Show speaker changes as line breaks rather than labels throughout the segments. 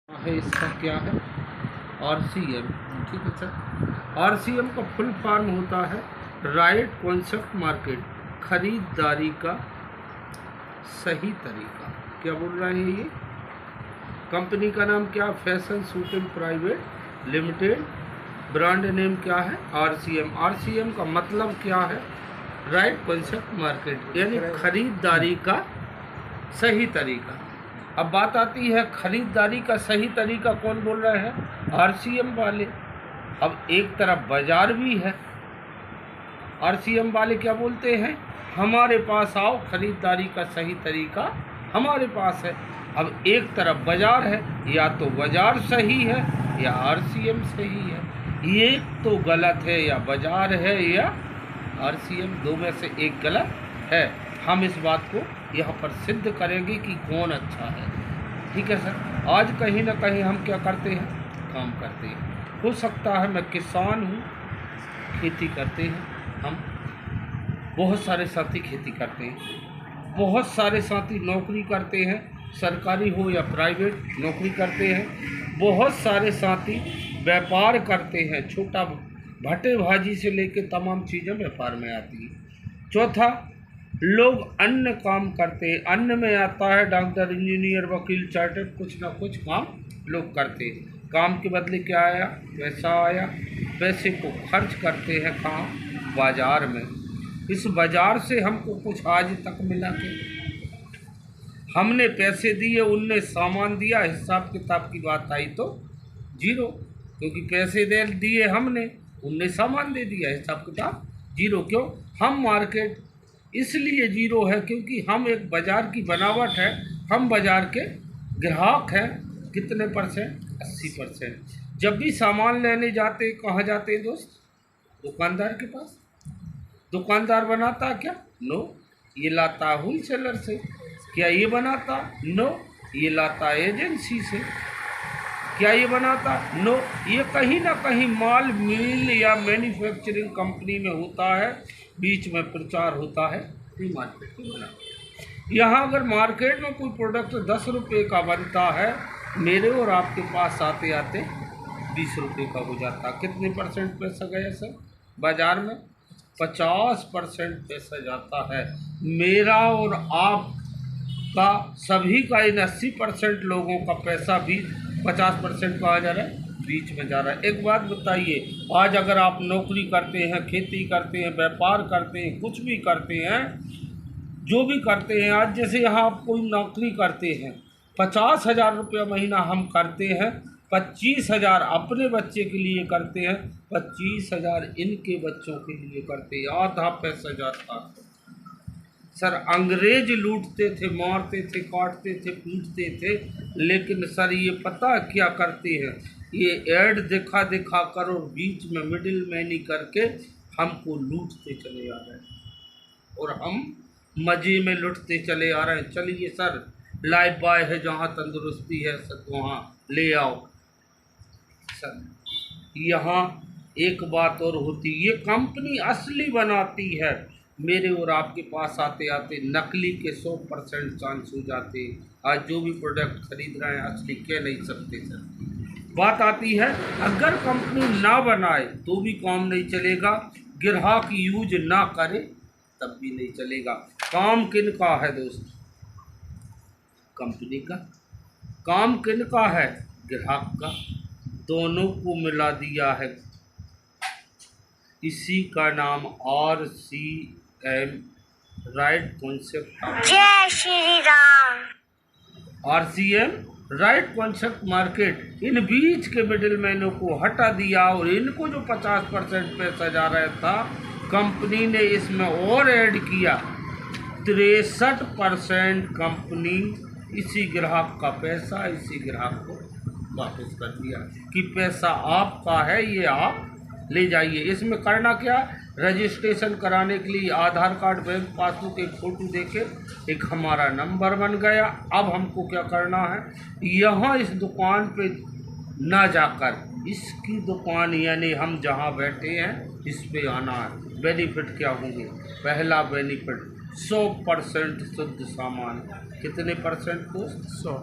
है इसका क्या है RCM। ठीक है सर। RCM का फुल फॉर्म होता है राइट कॉन्सेप्ट मार्केट, खरीदारी का सही तरीका। क्या बोल रहे हैं ये? कंपनी का नाम क्या? Fashion shooting private limited. Brand name क्या है? RCM। RCM का मतलब क्या है? राइट कॉन्सेप्ट मार्केट, यानी खरीदारी का सही तरीका। अब बात आती है खरीदारी का सही तरीका कौन बोल रहे हैं? RCM वाले। अब एक तरफ बाजार भी है, RCM वाले क्या बोलते हैं? हमारे पास आओ, खरीदारी का सही तरीका हमारे पास है। अब एक तरफ बाजार है, या तो बाजार सही है या RCM सही है। ये तो गलत है, या बाजार है या RCM, दो में से एक गलत है। हम इस बात को यहाँ पर सिद्ध करेंगे कि कौन अच्छा है। ठीक है सर। आज कहीं ना कहीं हम क्या करते हैं? काम करते हैं। हो सकता है मैं किसान हूँ, खेती करते हैं हम, बहुत सारे साथी खेती करते हैं, बहुत सारे साथी नौकरी करते हैं, सरकारी हो या प्राइवेट नौकरी करते हैं, बहुत सारे साथी व्यापार करते हैं, छोटा भट्टे भाजी से लेके तमाम चीज़ें व्यापार में आती हैं। चौथा, लोग अन्य काम करते हैं। अन्य में आता है डॉक्टर, इंजीनियर, वकील, चार्टर्ड, कुछ ना कुछ काम लोग करते हैं। काम के बदले क्या आया? पैसा आया। पैसे को खर्च करते हैं कहाँ? बाजार में। इस बाजार से हमको कुछ आज तक मिला के? हमने पैसे दिए, उनने सामान दिया, हिसाब किताब की बात आई तो जीरो, क्योंकि पैसे दे दिए हमने, उनने सामान दे दिया, हिसाब किताब जीरो। क्यों? हम मार्केट इसलिए जीरो है क्योंकि हम एक बाजार की बनावट है, हम बाजार के ग्राहक हैं। कितने परसेंट? 80%। जब भी सामान लेने जाते कहाँ जाते हैं दोस्त? दुकानदार के पास। दुकानदार बनाता क्या? नो। ये लाता होल सेलर से। क्या ये बनाता? नो। ये लाता एजेंसी से। क्या ये बनाता? नो। ये कहीं ना कहीं माल मिल या मैन्युफैक्चरिंग कंपनी में होता है, बीच में प्रचार होता है, ये मार्केट में बना। यहाँ अगर मार्केट में कोई प्रोडक्ट 10 रुपये का बनता है, मेरे और आपके पास आते आते 20 रुपये का हो जाता। कितने परसेंट पैसा गया सर? बाजार में 50% पैसा जाता है। मेरा और आप का, सभी का, इन 80% लोगों का पैसा भी 50% कहाँ जा रहा है? बीच में जा रहा है। एक बात बताइए, आज अगर आप नौकरी करते हैं, खेती करते हैं, व्यापार करते हैं, कुछ भी करते हैं, जो भी करते हैं, आज जैसे यहाँ आप कोई नौकरी करते हैं, 50,000 रुपया महीना हम करते हैं, 25,000 अपने बच्चे के लिए करते हैं, 25,000 इनके बच्चों के लिए करते हैं, आधा पैसा जाता है। सर अंग्रेज लूटते थे, मारते थे, काटते थे, पीटते थे, लेकिन सर ये पता क्या करते हैं? ये ऐड दिखा दिखा कर और बीच में मिडिल मैनी करके हमको लूटते चले आ रहे हैं, और हम मज़े में लुटते चले आ रहे हैं। चलिए सर, लाइफ बॉय है, जहाँ तंदुरुस्ती है सर वहाँ ले आओ। सर यहाँ एक बात और होती, ये कंपनी असली बनाती है, मेरे और आपके पास आते आते नकली के 100% चांस हो जाते। आज जो भी प्रोडक्ट खरीद रहे हैं असली कह नहीं सकते सर। बात आती है, अगर कंपनी ना बनाए तो भी काम नहीं चलेगा, ग्राहक यूज ना करे तब भी नहीं चलेगा। काम किन का है दोस्त? कंपनी का। काम किन का है? ग्राहक का। दोनों को मिला दिया है, इसी का नाम RCM, राइट कॉन्सेप्ट।
जय Shri Ram.
RCM right concept market, इन बीच के मिडिल मैनों को हटा दिया, और इनको जो 50% पैसा जा रहा था, कंपनी ने इसमें और ऐड किया 63% कंपनी इसी ग्राहक का पैसा इसी ग्राहक को वापस कर दिया कि पैसा आपका है, ये आप ले जाइए। इसमें करना क्या? रजिस्ट्रेशन कराने के लिए आधार कार्ड, बैंक पासबुक, एक फ़ोटो देके एक हमारा नंबर बन गया। अब हमको क्या करना है? यहाँ इस दुकान पे ना जाकर इसकी दुकान, यानी हम जहाँ बैठे हैं इस पे आना है। बेनिफिट क्या होंगे? पहला बेनिफिट 100% शुद्ध सामान। कितने परसेंट को? 100।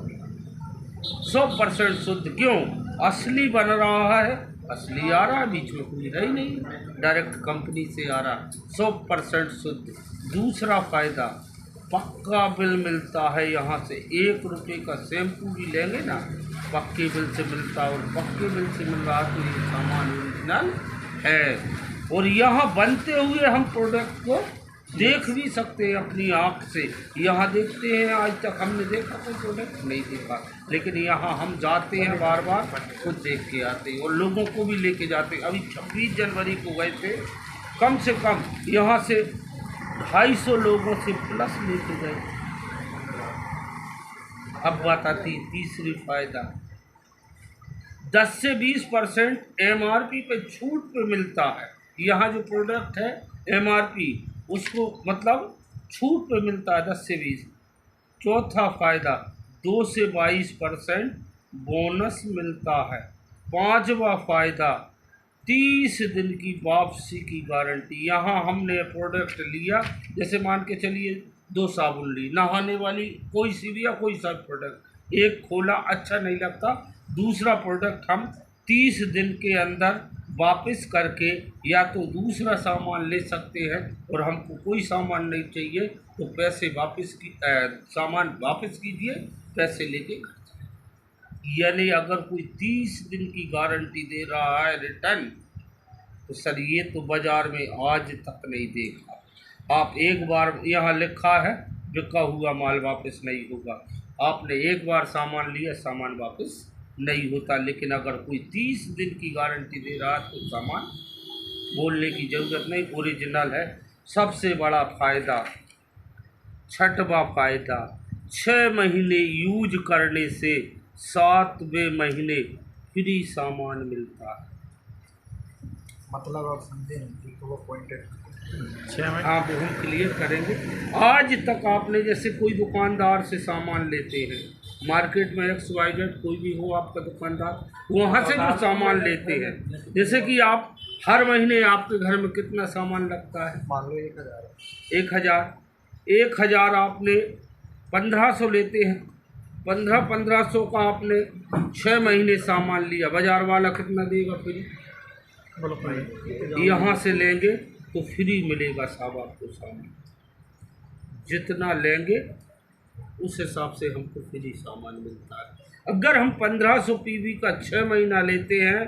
100% शुद्ध। क्यों? असली बन रहा है, असली आ रहा है, बीच में कोई है ही नहीं, डायरेक्ट कंपनी से आ रहा, 100% शुद्ध। दूसरा फ़ायदा, पक्का बिल मिलता है यहाँ से। 1 रुपये का शैम्पू भी लेंगे ना, पक्के बिल से मिलता है, और पक्के बिल से मिल रहा तो ये सामान ओरिजिनल है। और यहाँ बनते हुए हम प्रोडक्ट को देख भी सकते हैं अपनी आँख से। यहाँ देखते हैं, आज तक हमने देखा कोई प्रोडक्ट नहीं देखा, लेकिन यहाँ हम जाते हैं बार बार, खुद देख के आते हैं और लोगों को भी लेके जाते हैं। अभी 26 जनवरी को गए थे, कम से कम यहाँ से 250 लोगों से प्लस लेके गए। अब बात आती है तीसरी फ़ायदा, 10 से 20% MRP पे छूट पे मिलता है। यहाँ जो प्रोडक्ट है MRP उसको मतलब छूट पे मिलता है 10 से 20। चौथा फ़ायदा, 2 से 22% बोनस मिलता है। पांचवा फ़ायदा, 30 दिन की वापसी की गारंटी। यहाँ हमने प्रोडक्ट लिया, जैसे मान के चलिए 2 साबुन ली, नहाने वाली कोई सी भी या कोई सा प्रोडक्ट, एक खोला अच्छा नहीं लगता, दूसरा प्रोडक्ट हम 30 दिन के अंदर वापस करके या तो दूसरा सामान ले सकते हैं, और हमको कोई सामान नहीं चाहिए तो पैसे वापस की सामान वापस कीजिए, पैसे लेके घर जाइए। यानी अगर कोई 30 दिन की गारंटी दे रहा है रिटर्न, तो सर ये तो बाज़ार में आज तक नहीं देखा। आप एक बार, यहाँ लिखा है बिका हुआ माल वापस नहीं होगा, आपने एक बार सामान लिया, सामान वापस नहीं होता। लेकिन अगर कोई 30 दिन की गारंटी दे रहा है तो सामान बोलने की ज़रूरत नहीं, ओरिजिनल है। सबसे बड़ा फ़ायदा, छठवां फ़ायदा, 6 महीने यूज करने से 7वें महीने फ्री सामान मिलता है।
मतलब आप समझे नहीं तो वो पॉइंटेड।
हाँ, वो हम क्लियर करेंगे। आज तक आपने जैसे कोई दुकानदार से सामान लेते हैं, मार्केट में XYZ कोई भी हो आपका दुकानदार, वहाँ से जो सामान लेते हैं, जैसे कि आप हर महीने आपके घर में कितना सामान लगता है,
मान लो 1000
1000 आपने 1500 लेते हैं, 1500 का आपने 6 महीने सामान लिया, बाज़ार वाला कितना देगा फ्री? यहाँ से लेंगे तो फ्री मिलेगा साहब आपको सामान, जितना लेंगे उस हिसाब से हमको फ्री सामान मिलता है। अगर हम 1500 PV का 6 महीना लेते हैं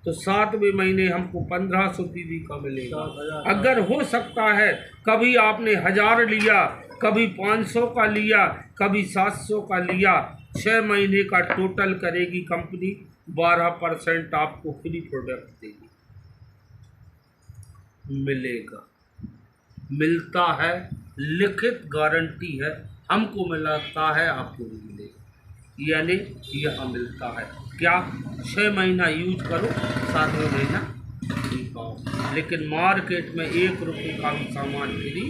तो 7वें महीने हमको 1500 PV का मिलेगा। अगर हो सकता है कभी आपने 1000 लिया, कभी 500 का लिया, कभी 700 का लिया, 6 महीने का टोटल करेगी कंपनी, 12% आपको फ्री प्रोडक्ट देगी। मिलेगा, मिलता है, लिखित गारंटी है, हमको मिलता है, आपको भी मिलेगा। यानी यह मिलता है क्या, 6 महीना यूज करो, 7वें महीना फ्री पाओ। लेकिन मार्केट में 1 रुपये का भी सामान फ्री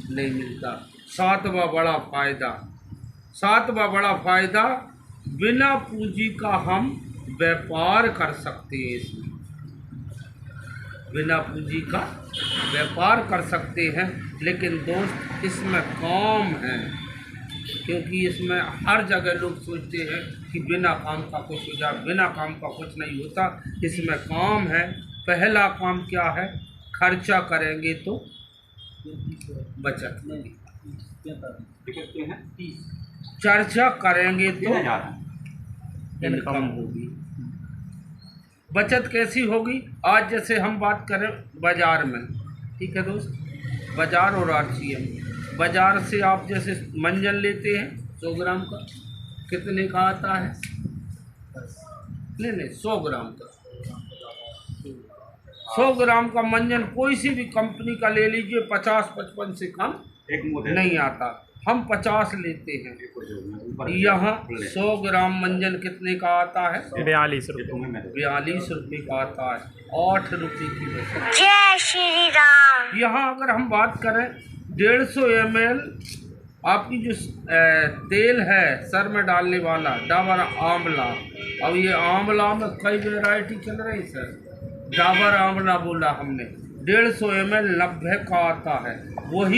नहीं मिलता। सातवां बड़ा फ़ायदा, बिना पूंजी का हम व्यापार कर सकते हैं। इसमें बिना पूंजी का व्यापार कर सकते हैं, लेकिन दोस्त इसमें काम है, क्योंकि इसमें हर जगह लोग सोचते हैं कि बिना काम का कुछ हो जाए, बिना काम का कुछ नहीं होता। इसमें काम है। पहला काम क्या है, खर्चा करेंगे तो बचत होगी, चर्चा करेंगे तो इनकम होगी। बचत कैसी होगी, आज जैसे हम बात करें बाज़ार में, ठीक है दोस्त, बाज़ार और RCM। बाज़ार से आप जैसे मंजन लेते हैं 100 ग्राम का, कितने का आता है? नहीं 100 ग्राम का, 100 ग्राम का मंजन कोई सी भी कंपनी का ले लीजिए, 50-55 से कम नहीं आता। हम 50 लेते हैं, यहाँ 100 ग्राम मंजन कितने का आता है?
42 रुपये।
42 रुपये का आता है, 8 रुपये की बचत।
जय श्री राम।
यहाँ अगर हम बात करें 150 ml आपकी जो तेल है सर में डालने वाला, डाबर आंवला, अब ये आंवला में कई वैरायटी चल रही सर, डाबर आंवला बोला हमने, 150 ml 90 का आता है, वही